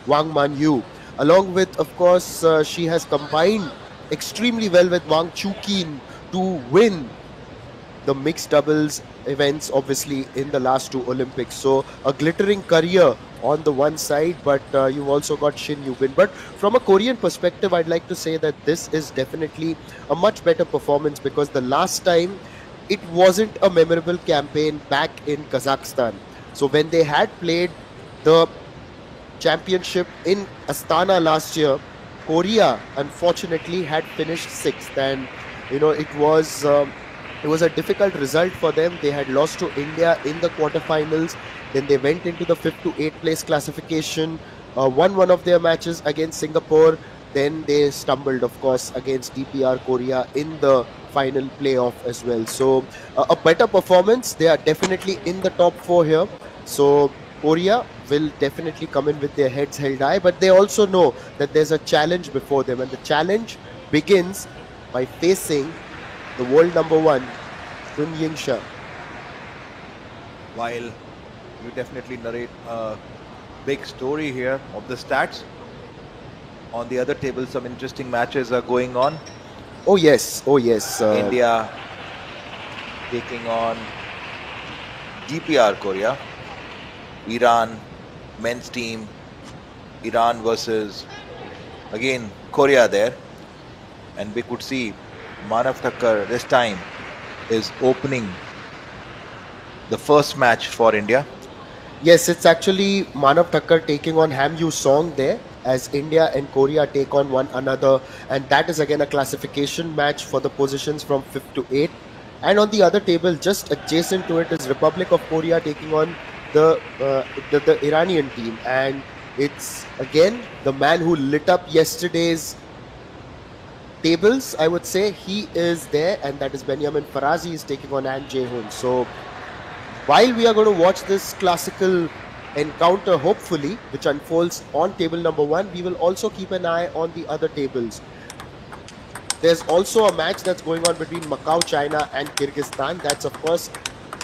Wang Manyu. Along with, of course, she has combined extremely well with Wang Chukin to win the mixed doubles events, obviously, in the last two Olympics. So a glittering career on the one side, but you've also got Shin Yubin. But from a Korean perspective, I'd like to say that this is definitely a much better performance, because the last time it wasn't a memorable campaign back in Kazakhstan. So when they had played the championship in Astana last year, Korea unfortunately had finished sixth, and it was a difficult result for them. They had lost to India in the quarterfinals. Then they went into the fifth to eighth place classification, won one of their matches against Singapore. Then they stumbled, of course, against DPR Korea in the final playoff as well. So a better performance. They are definitely in the top four here. So Korea will definitely come in with their heads held high, but they also know that there's a challenge before them, and the challenge begins by facing the world number one, Yingsha. While you definitely narrate a big story here of the stats, on the other table some interesting matches are going on. Oh yes, oh yes. India taking on DPR Korea. Iran men's team, Iran versus again Korea there, and we could see Manav Thakkar this time is opening the first match for India. Yes, it's actually Manav Thakkar taking on Ham Yu Song there, as India and Korea take on one another, and that is again a classification match for the positions from 5th to 8th. And on the other table, just adjacent to it, is Republic of Korea taking on the Iranian team, and it's again the man who lit up yesterday's tables. I would say he is there, and that is Benjamin Farazi is taking on An Jae-hoon. So while we are going to watch this classical encounter, hopefully, which unfolds on table number one, we will also keep an eye on the other tables. There's also a match that's going on between Macau, China and Kyrgyzstan. That's, of course,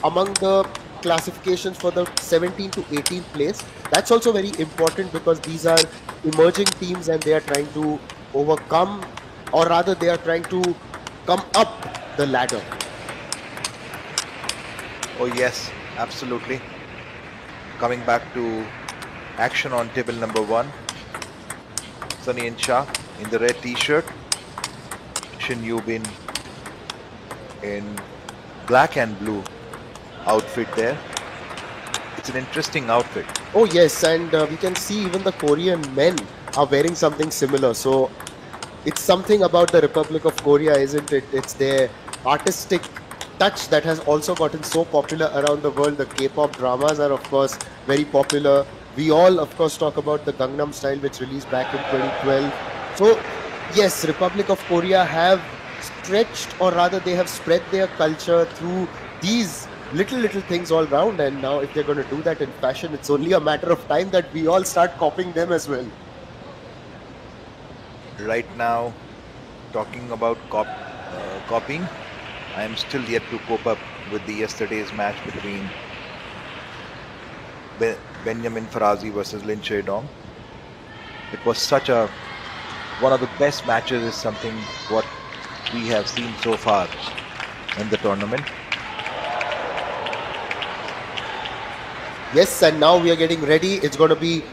among the classifications for the 17th to 18th place. That's also very important, because these are emerging teams and they are trying to overcome, or rather they are trying to come up the ladder. Oh yes, absolutely. Coming back to action on table number one, Sunny and Shah in the red t-shirt, Shin Yubin in black and blue outfit there. It's an interesting outfit. Oh yes, and we can see even the Korean men are wearing something similar. So it's something about the Republic of Korea, isn't it? It's their artistic touch that has also gotten so popular around the world. The K-pop dramas are, of course, very popular. We all, of course, talk about the Gangnam Style, which released back in 2012. So yes, Republic of Korea have stretched, or rather they have spread their culture through these little things all round, and now if they're going to do that in fashion, it's only a matter of time that we all start copying them as well. Right now, talking about copying, I am still yet to cope up with the yesterday's match between Benjamin Farazi versus Lin Che-dong. It was such a one of the best matches, is something what we have seen so far in the tournament. Yes, and now we are getting ready. It's going to be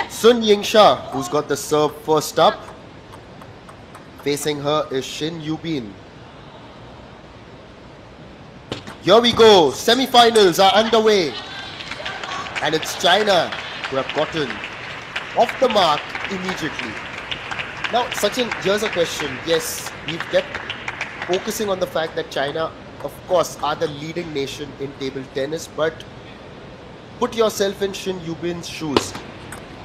Sun Yingsha who's got the serve first up. Facing her is Shin Yubin. Here we go. Semi-finals are underway. And it's China who have gotten off the mark immediately. Now, Sachin, here's a question. Yes, we've kept focusing on the fact that China, of course, are the leading nation in table tennis, but put yourself in Shin Yubin's shoes.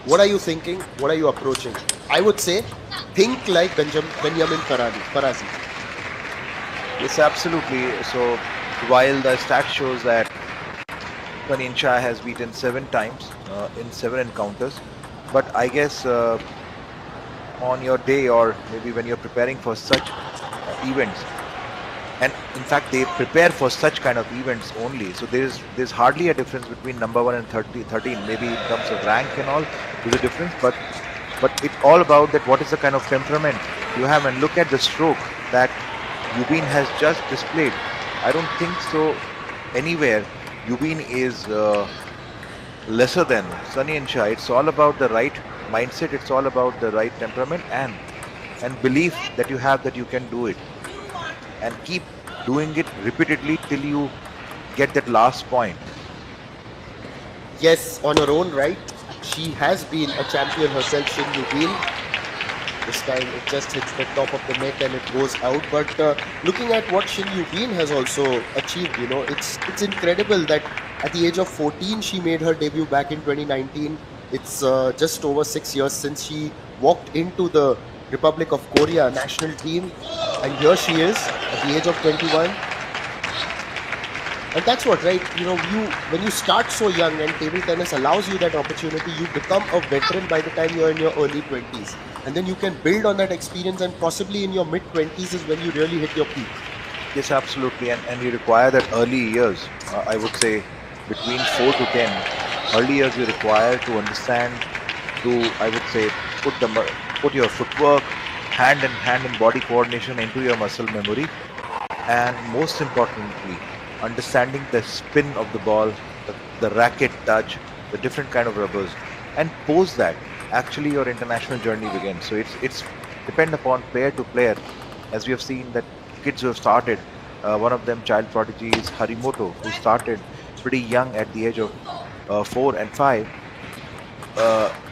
What are you thinking? What are you approaching? I would say, think like Benjamin Farazi. Yes, absolutely. So, while the stat shows that Sunny and Shah has beaten 7 times in 7 encounters, but I guess on your day, or maybe when you're preparing for such events, and in fact, they prepare for such kind of events only. So there's hardly a difference between number 1 and 13. Maybe in terms of rank and all, there's a difference, but it's all about that. What is the kind of temperament you have, and look at the stroke that Yubin has just displayed. I don't think so anywhere Yubin is lesser than Sunny and Shah. It's all about the right mindset. It's all about the right temperament and belief that you have that you can do it, and keep doing it repeatedly till you get that last point. Yes, on her own right, she has been a champion herself, Shin Yubin. This time it just hits the top of the net and it goes out. But looking at what Shin Yubin has also achieved, it's incredible that at the age of 14 she made her debut back in 2019. It's just over 6 years since she walked into the Republic of Korea national team, and here she is at the age of 21. And that's what, right? When you start so young and table tennis allows you that opportunity, you become a veteran by the time you're in your early 20s. And then you can build on that experience, and possibly in your mid 20s is when you really hit your peak. Yes, absolutely. And you require that early years, I would say between 4 to 10. Early years you require to understand, to, I would say, put your footwork, hand and body coordination into your muscle memory. And most importantly, understanding the spin of the ball, the racket touch, the different kind of rubbers, and post that, actually your international journey begins. So it's depend upon player to player, as we have seen that kids who have started, one of them child prodigy is Harimoto, who started pretty young at the age of 4 and 5,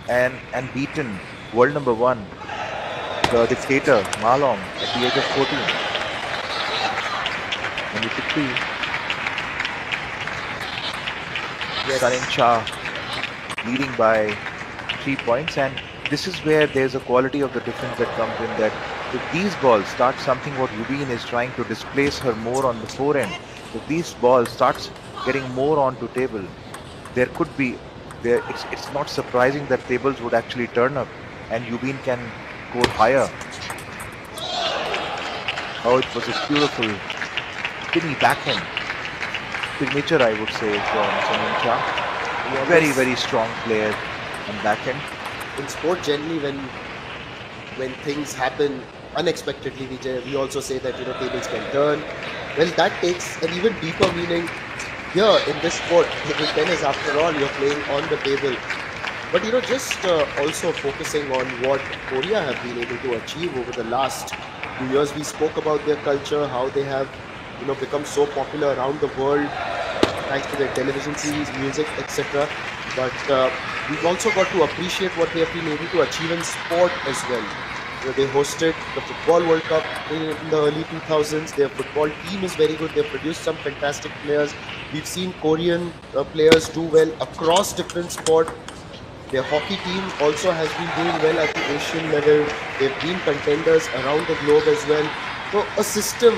and beaten world number 1, the dictator Malong, at the age of 14. And you could see Sun and Shah leading by 3 points, and this is where there's a quality of the difference that comes in, that if these balls start something what Yubin is trying to displace her more on the forehand, if these balls starts getting more onto table, there could be it's not surprising that tables would actually turn up and Yubin can go higher. Oh, it was a beautiful spinny backhand signature, I would say, from Yingsha. Very, very strong player on backhand. In sport, generally, when things happen unexpectedly, we also say that tables can turn. Well, that takes an even deeper meaning here in this sport. Table tennis, after all, you're playing on the table. But just also focusing on what Korea have been able to achieve over the last few years. We spoke about their culture, how they have become so popular around the world thanks to their television series, music, etc. But we've also got to appreciate what they have been able to achieve in sport as well. They hosted the Football World Cup in the early 2000s. Their football team is very good. They've produced some fantastic players. We've seen Korean players do well across different sports. Their hockey team also has been doing well at the Asian level. They've been contenders around the globe as well. So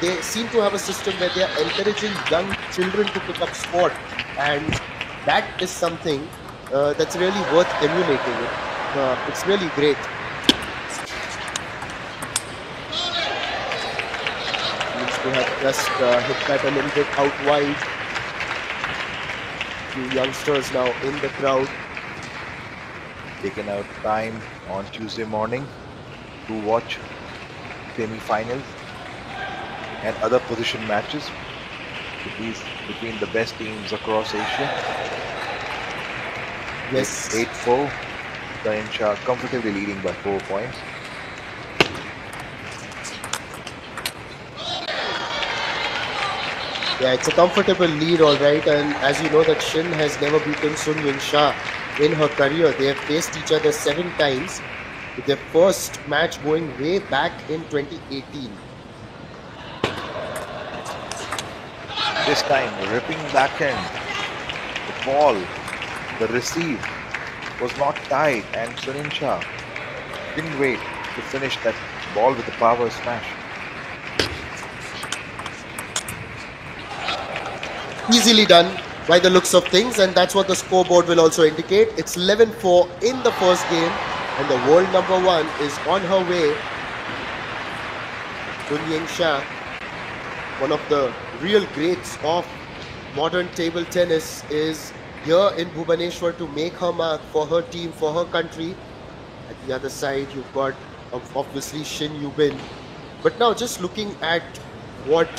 they seem to have a system where they are encouraging young children to pick up sport, and that is something that's really worth emulating. It's really great. Seems to have just hit that a little bit out wide. Few youngsters now in the crowd. Taken out time on Tuesday morning to watch semi-finals and other position matches between the best teams across Asia. Yes. 8-4. Yingsha comfortably leading by 4 points. Yeah, it's a comfortable lead, all right. And as you know, that Shin has never beaten Sun Yingsha in her career. They have faced each other 7 times, with their first match going way back in 2018. This time, ripping backhand. The ball, the receive was not tight, and Yingsha didn't wait to finish that ball with a power smash. Easily done by the looks of things, and that's what the scoreboard will also indicate. It's 11-4 in the first game, and the world number 1 is on her way. Yingsha one of the real greats of modern table tennis, is here in Bhubaneswar to make her mark for her team, for her country. At the other side, you've got obviously Shin Yubin. But now, just looking at what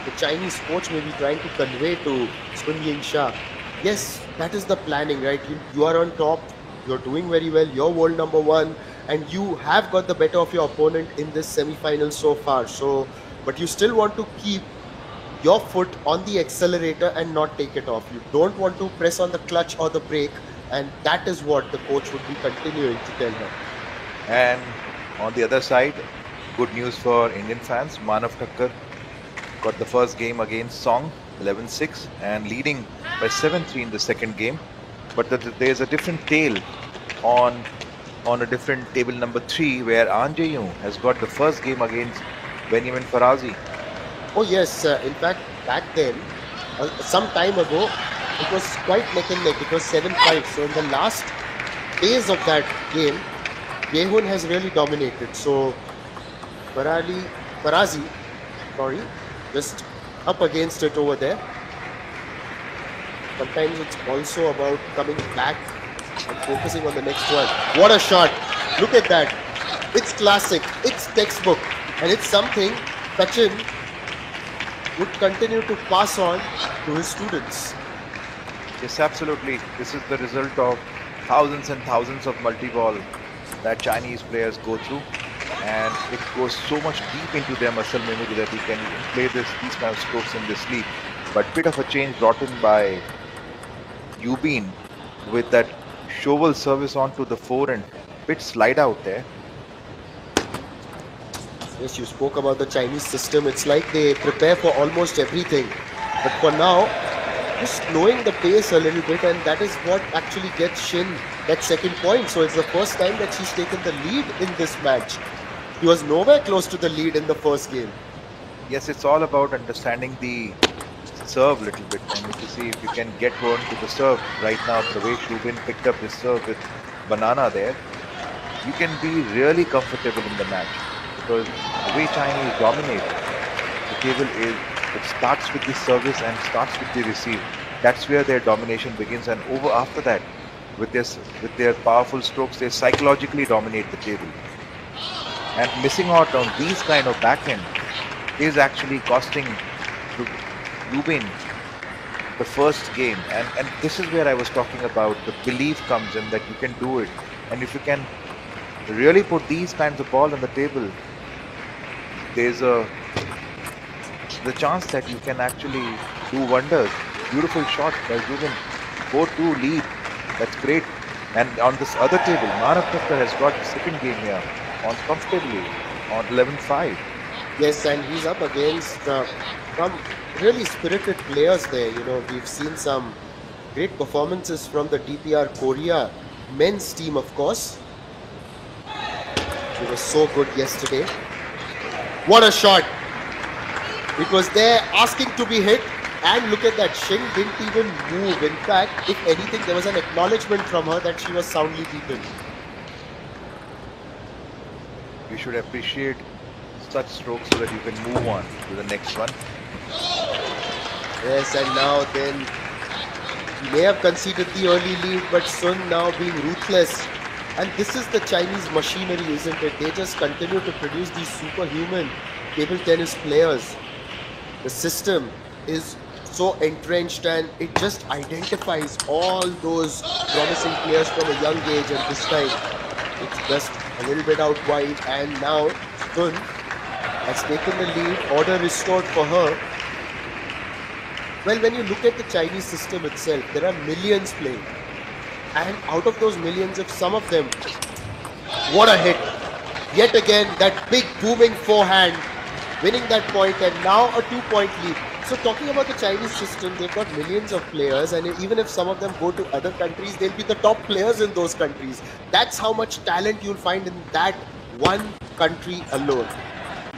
the Chinese coach may be trying to convey to Yingsha, yes, that is the planning, right? You are on top, you're doing very well, you're world number one, and you have got the better of your opponent in this semi-final so far. So, but you still want to keep your foot on the accelerator and not take it off. You don't want to press on the clutch or the brake, and that is what the coach would be continuing to tell her. And on the other side, good news for Indian fans. Manav Thakkar got the first game against Song, 11-6, and leading by 7-3 in the second game. But there's a different tale on a different table number 3, where Anjayu has got the first game against Benjamin Farazi. Oh yes, in fact, back then, some time ago, it was quite neck and neck. It was 7-5. So in the last phase of that game, Yehun has really dominated. So Farazi, sorry, just up against it over there. Sometimes it's also about coming back and focusing on the next one. What a shot! Look at that. It's classic. It's textbook. And it's something Sachin would continue to pass on to his students. Yes, absolutely. This is the result of thousands and thousands of multi-ball that Chinese players go through, and it goes so much deep into their muscle memory that you can play these kind of strokes in their sleep. But bit of a change brought in by Yubin with that shovel service onto the forehand, bit slide out there. Yes, you spoke about the Chinese system. It's like they prepare for almost everything. But for now, just slowing the pace a little bit, and that is what actually gets Shin that second point. So it's the first time that she's taken the lead in this match. He was nowhere close to the lead in the first game. Yes, it's all about understanding the serve a little bit, and if you see if you can get one to the serve right now, the way Yubin picked up his serve with banana there, you can be really comfortable in the match. Because the way Chinese dominate the table is, it starts with the service and starts with the receive. That's where their domination begins, and over after that, with their powerful strokes, they psychologically dominate the table. And missing out on these kind of backhand is actually costing Yubin the first game. And this is where I was talking about the belief comes in that you can do it. And if you can really put these kinds of ball on the table, there's the chance that you can actually do wonders. Beautiful shot by Yubin. 4-2 lead. That's great. And on this other table, Manav Thakkar has got the second game here on comfortably on 11-5. Yes, and he's up against some really spirited players there. You know, we've seen some great performances from the DPR Korea men's team, of course. It was so good yesterday. What a shot! It was there asking to be hit, and look at that, Shin didn't even move. In fact, if anything, there was an acknowledgement from her that she was soundly beaten. You should appreciate such strokes so that you can move on to the next one. Yes, and now then, he may have conceded the early lead, but Sun now being ruthless. And this is the Chinese machinery, isn't it? They just continue to produce these superhuman table tennis players. The system is so entrenched, and it just identifies all those promising players from a young age, and this time it's just a little bit out wide, and now Sun has taken the lead, order restored for her. Well, when you look at the Chinese system itself, there are millions playing. And out of those millions, if some of them, what a hit. Yet again, that big booming forehand, winning that point, and now a 2-point lead. So talking about the Chinese system, they've got millions of players, and even if some of them go to other countries, they'll be the top players in those countries. That's how much talent you'll find in that one country alone.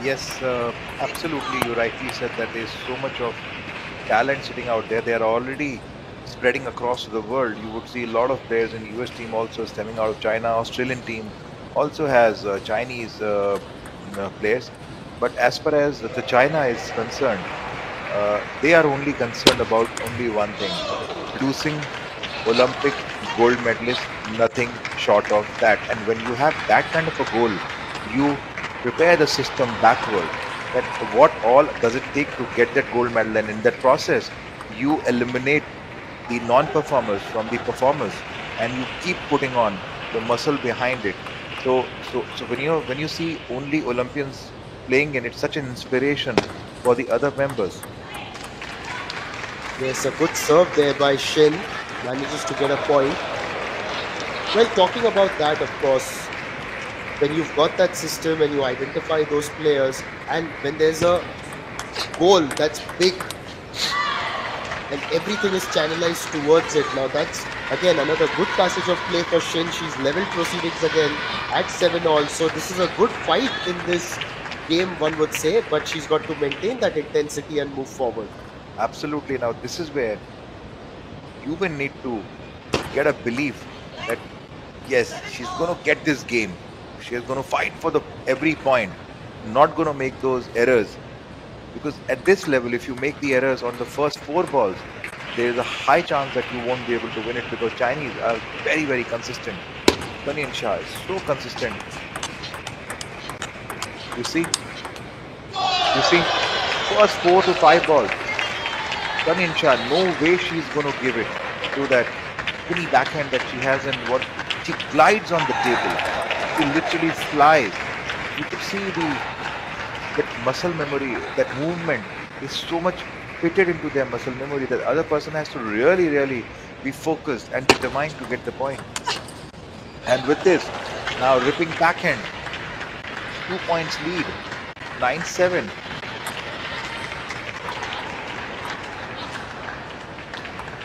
Yes, absolutely. You rightly said that there's so much of talent sitting out there. They are already spreading across the world. You would see a lot of players in US team also stemming out of China. Australian team also has Chinese players. But as far as the China is concerned, they are only concerned about only one thing: producing Olympic gold medalists, nothing short of that. And when you have that kind of a goal, you prepare the system backward. That what all does it take to get that gold medal, and in that process, you eliminate the non-performers from the performers, and you keep putting on the muscle behind it. So when you see only Olympians playing, and it's such an inspiration for the other members. Yes, a good serve there by Shin. Manages to get a point. Well, talking about that, of course, when you've got that system and you identify those players, and when there's a goal that's big and everything is channelized towards it, now that's again another good passage of play for Shin. She's leveled proceedings again at 7-all. So this is a good fight in this game, one would say, but she's got to maintain that intensity and move forward. Absolutely. Now this is where you will need to get a belief that yes, she's going to get this game. She is going to fight for the every point, not going to make those errors. Because at this level, if you make the errors on the first 4 balls, there is a high chance that you won't be able to win it, because Chinese are very, very consistent. Sunny and Shah is so consistent. You see, first 4 to 5 balls, Sunny and Shah, no way she's going to give it to that skinny backhand that she has, and what she glides on the table. She literally flies. You could see that muscle memory, that movement is so much fitted into their muscle memory that other person has to really, really be focused and determined to get the point. And with this, now ripping backhand, 2 points lead, 9-7.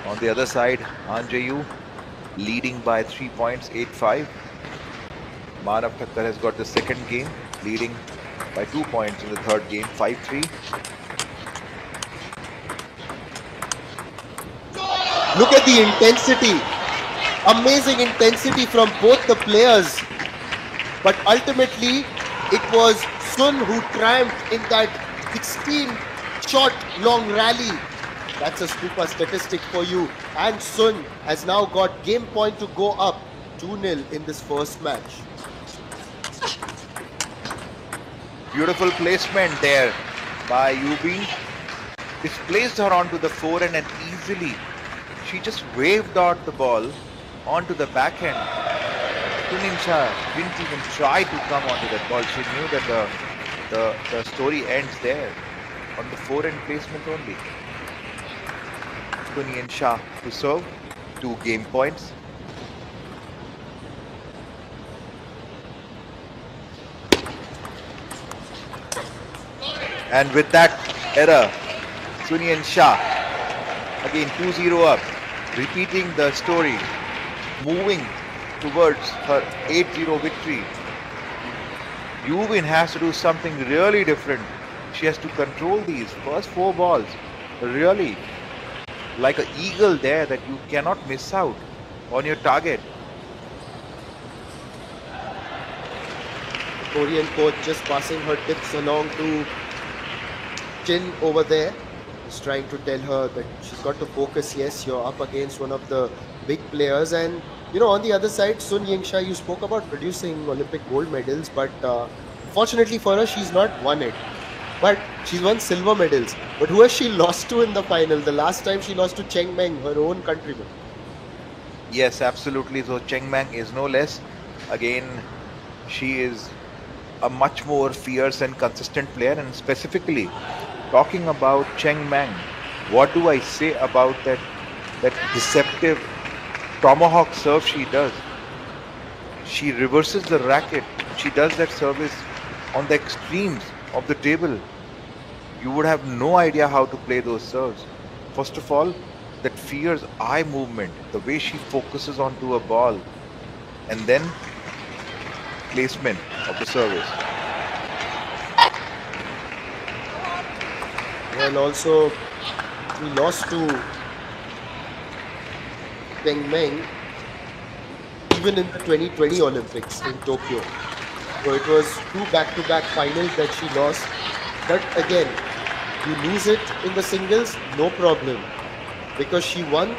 On the other side, Anjayu leading by 3 points, 8-5. Manav Thakkar has got the second game, leading by 2 points in the third game, 5-3. Look at the intensity. Amazing intensity from both the players. But ultimately, it was Sun who triumphed in that 16-shot long rally. That's a super statistic for you. And Sun has now got game point to go up 2-0 in this first match. Beautiful placement there by Yubin. Displaced her onto the forehand, and easily she just waved out the ball onto the backhand. Yingsha didn't even try to come onto that ball. She knew that the story ends there, on the forehand placement only. Yingsha to serve, 2 game points. And with that error, Yingsha again 2-0 up, repeating the story, moving towards her 8-0 victory. Yubin has to do something really different. She has to control these first 4 balls, really like an eagle there, that you cannot miss out on your target. The Korean coach just passing her tips along to Shin over there. He's trying to tell her that she's got to focus. Yes, you're up against one of the big players, and you know, on the other side, Sun Yingsha, you spoke about producing Olympic gold medals, but fortunately for her, she's not won it. But she's won silver medals. But who has she lost to in the final? The last time she lost to Cheng Meng, her own countryman. Yes, absolutely. So Cheng Meng is no less. Again, she is a much more fierce and consistent player. And specifically, talking about Cheng Meng, what do I say about that deceptive tomahawk serve she does? She reverses the racket. She does that service on the extremes of the table. You would have no idea how to play those serves. First of all, that fierce eye movement, the way she focuses onto a ball, and then placement of the service. Well, also, we lost to Cheng Meng even in the 2020 Olympics in Tokyo. So it was 2 back-to-back finals that she lost. But again, you lose it in the singles, no problem, because she won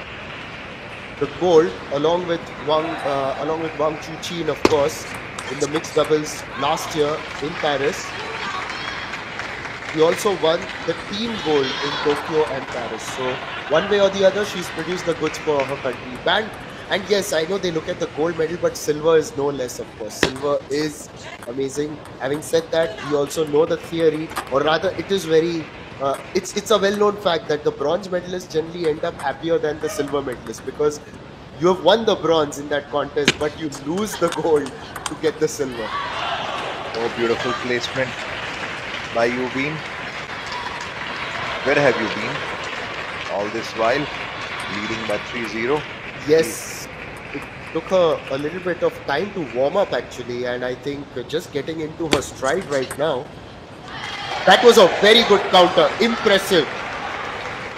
the gold along with Wang Chuqin, of course, in the mixed doubles last year in Paris. He also won the team gold in Tokyo and Paris. So one way or the other, she's produced the goods for her country. And yes, I know they look at the gold medal, but silver is no less, of course. Silver is amazing. Having said that, we also know the theory, or rather, it is very. It's a well-known fact that the bronze medalists generally end up happier than the silver medalists because you have won the bronze in that contest, but you lose the gold to get the silver. Oh, beautiful placement by Yubin. Where have you been all this while? Leading by 3-0. Yes, it took her a little bit of time to warm up actually, and I think just getting into her stride right now. That was a very good counter, impressive.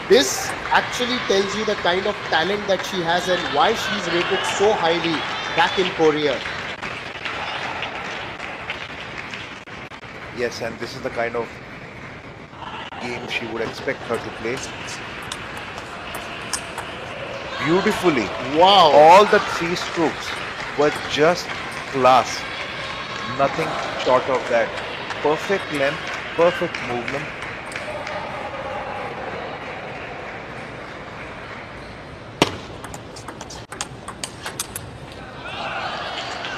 This actually tells you the kind of talent that she has and why she's rated so highly back in Korea. Yes, and this is the kind of game she would expect her to play. Beautifully. Wow. All the three strokes were just class. Nothing short of that. Perfect length, perfect movement.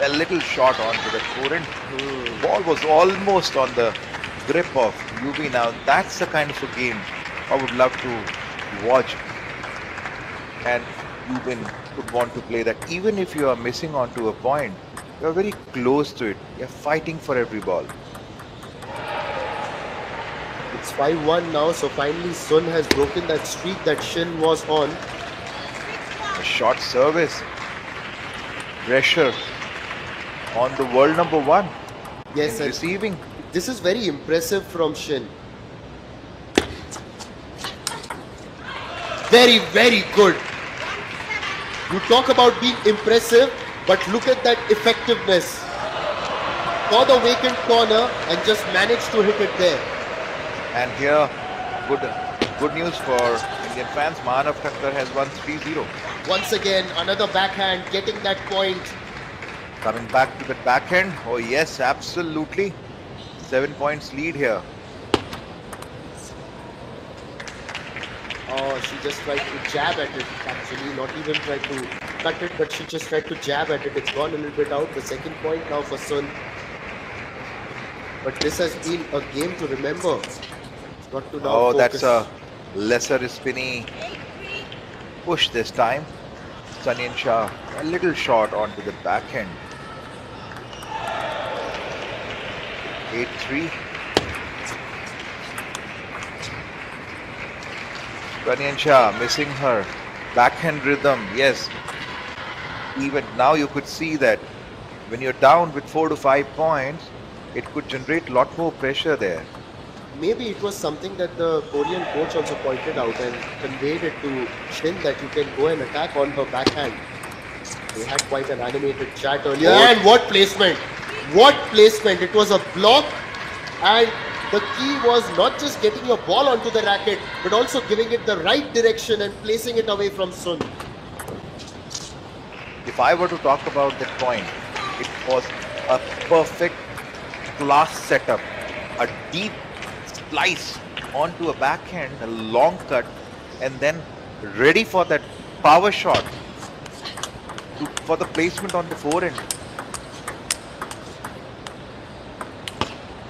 A little shot onto the forehand. Ball was almost on the grip of Yubin. Now that's the kind of a game I would love to watch. And Yubin would want to play that. Even if you are missing onto a point, you are very close to it. You are fighting for every ball. It's 5-1 now, so finally Sun has broken that streak that Shin was on. A short service. Pressure on the world number one. Yes, and receiving. This is very impressive from Shin. Very, very good. You talk about being impressive, but look at that effectiveness. For the vacant corner and just managed to hit it there. And here, good news for Indian fans. Manav Thakkar has won 3-0. Once again, another backhand getting that point. Coming back to the backhand. Oh yes, absolutely. 7 points lead here. Oh, she just tried to jab at it, actually. Not even tried to cut it, but she just tried to jab at it. It's gone a little bit out. The second point now for Sun. But this has been a game to remember. Got to now Oh, focus. that's a lesser spinny push this time. Yingsha a little short onto the backhand. 8-3. Yingsha missing her backhand rhythm. Yes, even now you could see that when you're down with 4 to 5 points, it could generate a lot more pressure there. Maybe it was something that the Korean coach also pointed out and conveyed it to Shin that you can go and attack on her backhand. They had quite an animated chat earlier. Oh. And what placement! What placement! It was a block, and the key was not just getting your ball onto the racket, but also giving it the right direction and placing it away from Sun. If I were to talk about that point, it was a perfect class setup. A deep slice onto a backhand, a long cut, and then ready for that power shot for the placement on the forehand.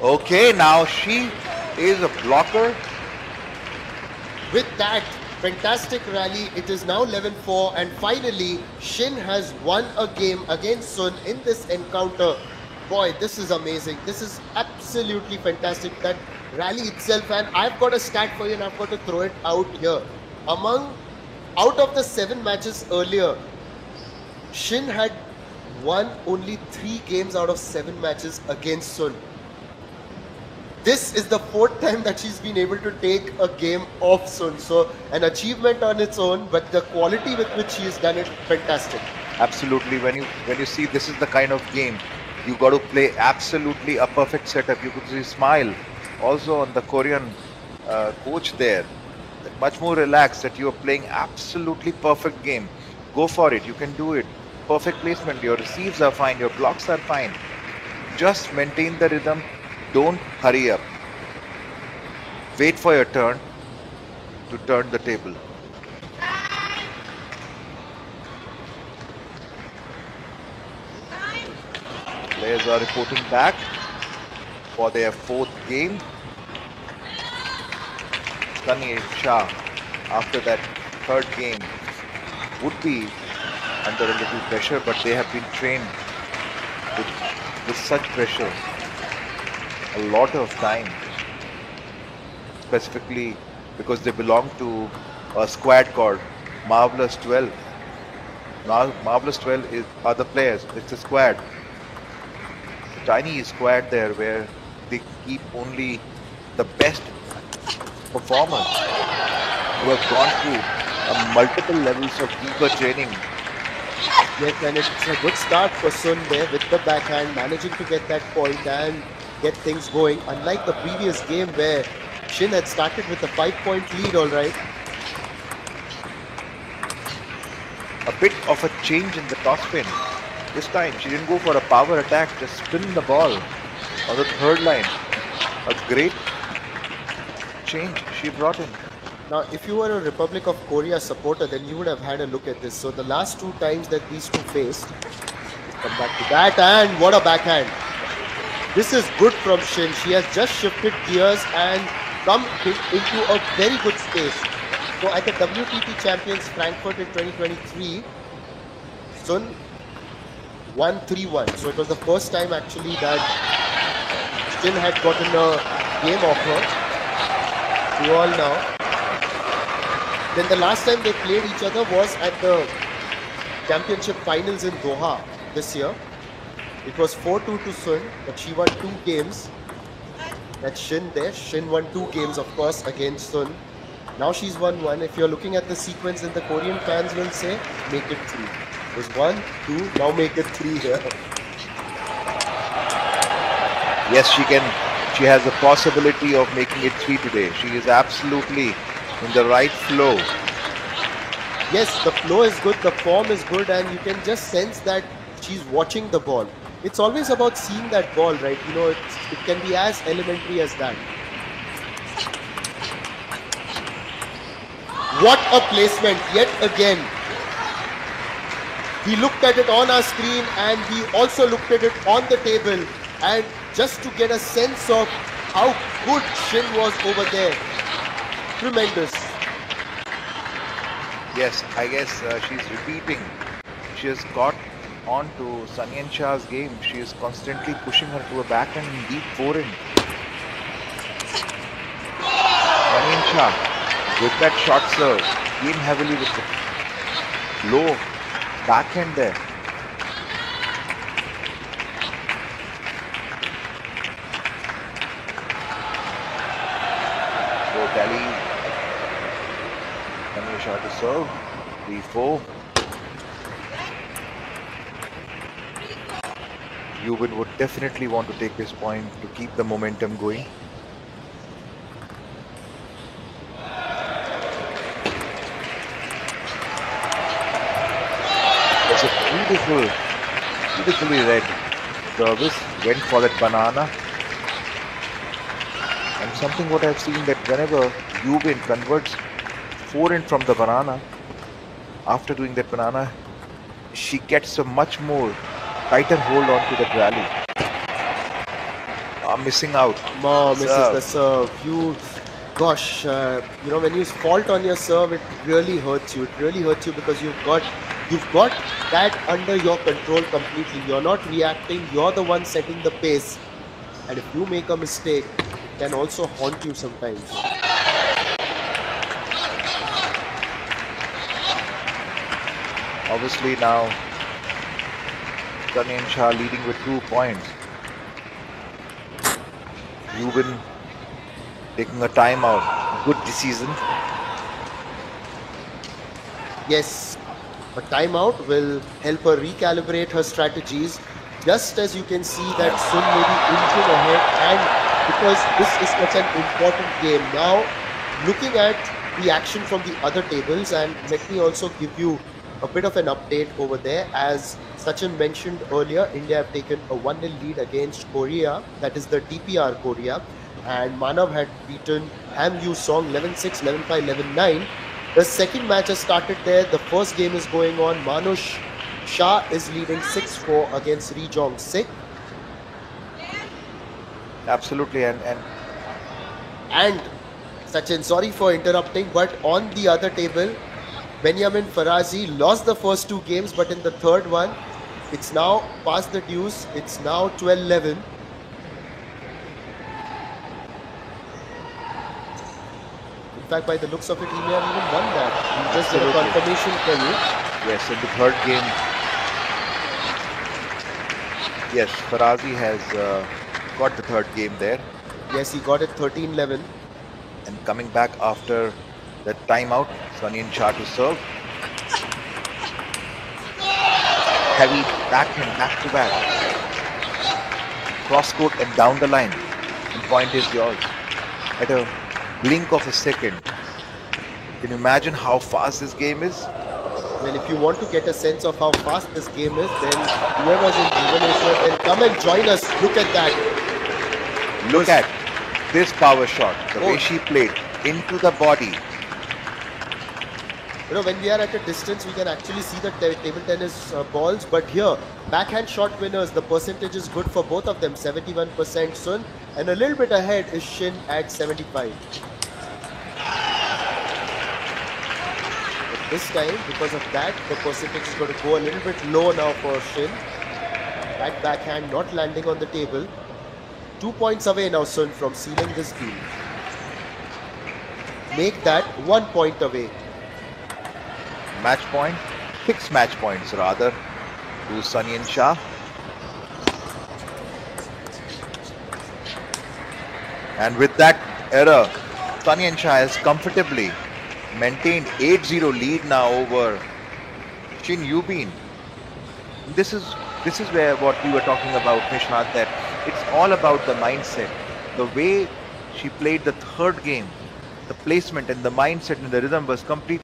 Okay, now she is a blocker. With that fantastic rally, it is now 11-4, and finally Shin has won a game against Sun in this encounter. Boy, this is amazing. This is absolutely fantastic. That rally itself, and I've got a stat for you and I've got to throw it out here. Out of the 7 matches earlier, Shin had won only 3 games out of 7 matches against Sun. This is the 4th time that she's been able to take a game off Sun. So an achievement on its own, but the quality with which she has done it, fantastic. Absolutely. When you see this is the kind of game, you got to play absolutely a perfect setup. You could see smile also on the Korean coach there, much more relaxed, that you are playing absolutely perfect game. Go for it. You can do it. Perfect placement. Your receives are fine. Your blocks are fine. Just maintain the rhythm. Don't hurry up. Wait for your turn to turn the table. Players are reporting back for their fourth game. Sunny Shah, after that third game, would be under a little pressure, but they have been trained with such pressure a lot of time, specifically because they belong to a squad called Marvelous 12. Now, Marvelous 12 are the players. It's a squad, a tiny squad there where they keep only the best performers who have gone through multiple levels of deeper training. Yes, and it's a good start for Sun there with the backhand, managing to get that point and get things going. Unlike the previous game where Shin had started with a 5-point lead, all right. A bit of a change in the topspin. This time she didn't go for a power attack, just spin the ball on the third line. A great change she brought in. Now, if you were a Republic of Korea supporter, then you would have had a look at this. So the last two times that these two faced, come back to that, and what a backhand. This is good from Shin. She has just shifted gears and come into a very good space. So at the WTT Champions Frankfurt in 2023, Sun won 3-1. So it was the first time actually that Shin had gotten a game off her. You all know. Then the last time they played each other was at the championship finals in Doha this year. It was 4-2 to Sun, but she won 2 games. That's Shin there. Shin won 2 games, of course, against Sun. Now she's won 1. If you're looking at the sequence, then the Korean fans will say, make it 3. It was 1, 2, now make it 3 here. Yes, she can. She has the possibility of making it 3 today. She is absolutely in the right flow. Yes, the flow is good, the form is good, and you can just sense that she's watching the ball. It's always about seeing that ball, right? You know, it can be as elementary as that. What a placement, yet again. We looked at it on our screen and we also looked at it on the table, and just to get a sense of how good Shin was over there. Tremendous. Yes, I guess she's repeating. She has got on to Sunny Shah's game. She is constantly pushing her to a backhand and deep forehand. Sunny Shah with that short serve came heavily with the low backhand there. So Delhi. Shot to serve, 3-4. Yubin would definitely want to take this point to keep the momentum going. It's a beautifully read service. Went for that banana. And something what I've seen that whenever Yubin converts forehand from the banana, after doing that banana, she gets a much more tighter hold onto the rally. Missing out. Misses the serve. Gosh, you know, when you fault on your serve, it really hurts you. It really hurts you because you've got that under your control completely. You're not reacting. You're the one setting the pace. And if you make a mistake, it can also haunt you sometimes. Obviously now, Sunny Shah leading with 2 points. Yubin taking a timeout. Good decision. Yes, a timeout will help her recalibrate her strategies. Just as you can see that Sun may be inching ahead, and because this is such an important game. Now, looking at the action from the other tables, and let me also give you a bit of an update over there. As Sachin mentioned earlier, India have taken a 1-0 lead against Korea, that is the DPR Korea, and Manav had beaten Ham Yu Song 11-6, 11-5, 11-9. The second match has started there. The first game is going on. Manush Shah is leading 6-4 against Ri Jong Sik. Absolutely, And Sachin, sorry for interrupting, but on the other table, Benjamin Farazi lost the first two games, but in the third one, it's now past the deuce. It's now 12-11. In fact, by the looks of it, he may have even won that. We just did a confirmation for you. yes, in the third game, yes, Farazi has got the third game there. Yes, he got it 13-11. And coming back after that timeout, Sunny and Shah to serve. Heavy backhand, back to back. Cross court and down the line. And point is yours. At a blink of a second. Can you imagine how fast this game is? Well, if you want to get a sense of how fast this game is, then whoever's in Bhubaneswar, then come and join us. Look at that. Look at this power shot. The way she played into the body. You know, when we are at a distance, we can actually see the table tennis balls. But here, backhand shot winners, the percentage is good for both of them, 71% Sun. And a little bit ahead is Shin at 75. But this time, because of that, the percentage is going to go a little bit low now for Shin. That backhand not landing on the table. 2 points away now, Sun, from sealing this deal. Make that 1 point away. Match point, 6 match points rather, to Sunny and Shah. And with that error, Sunny and Shah has comfortably maintained 8-0 lead now over Shin Yubin. This is where what we were talking about, Nishant, that it's all about the mindset. The way she played the third game, the placement and the mindset and the rhythm was completely